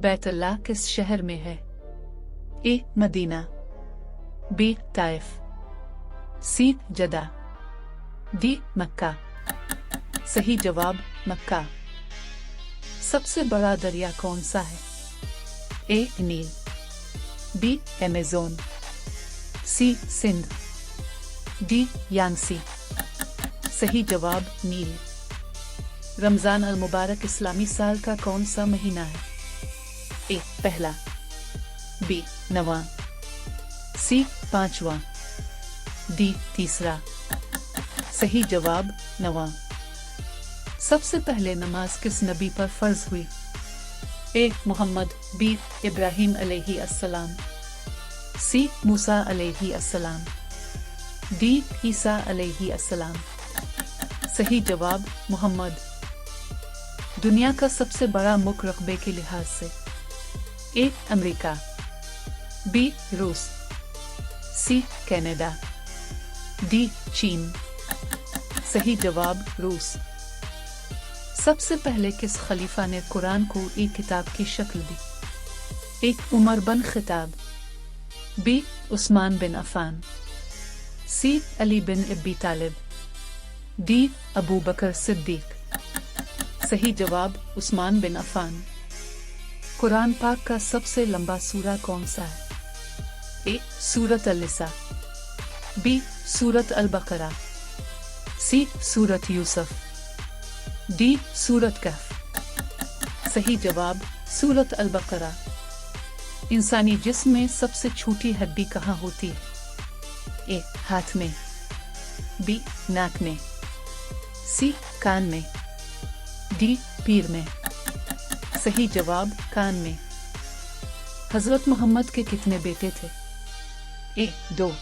बैतुल्लाह किस शहर में है? ए मदीना, बी ताइफ, सी जदा, डी मक्का। सही जवाब मक्का। सबसे बड़ा दरिया कौन सा है? ए नील, बी अमेज़न, सी सिंध, डी यांसी। सही जवाब नील। रमजान अल मुबारक इस्लामी साल का कौन सा महीना है? ए पहला, बी नवां, सी पांचवा, डी तीसरा। सही जवाब नवां। सबसे पहले नमाज किस नबी पर फर्ज हुई? ए मुहम्मद, बी इब्राहिम अलैहि अस्सलाम, सी मूसा अलैहि अस्सलाम, डी ईसा अलैहि अस्सलाम। सही जवाब मुहम्मद। दुनिया का सबसे बड़ा मुल्क रकबे के लिहाज से? ए अमेरिका, बी रूस, सी कनाडा, डी चीन। सही जवाब रूस। सबसे पहले किस खलीफा ने कुरान को एक किताब की शक्ल दी? ए उमर बिन खिताब, बी उस्मान बिन अफान, सी अली बिन अबी तालिब, डी अबू बकर सिद्दीक। सही जवाब उस्मान बिन अफान। कुरान पाक का सबसे लंबा सूरा कौन सा है? ए सूरत अल-निसा, बी सूरत अल-बकरा, सी सूरत यूसुफ, डी सूरत कहफ। सही जवाब सूरत अल-बकरा। इंसानी जिस्म में सबसे छोटी हड्डी कहाँ होती है? ए हाथ में, बी नाक में, सी कान में, डी पीर में। सही जवाब कान में। हजरत मोहम्मद के कितने बेटे थे? ए 2,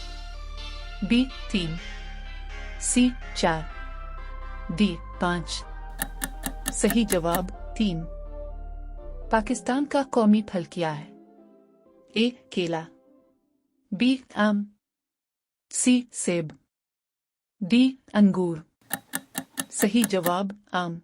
बी 3, सी 4, डी 5। सही जवाब 3। पाकिस्तान का कौमी फल क्या है? ए केला, बी आम, सी सेब, डी अंगूर। सही जवाब आम।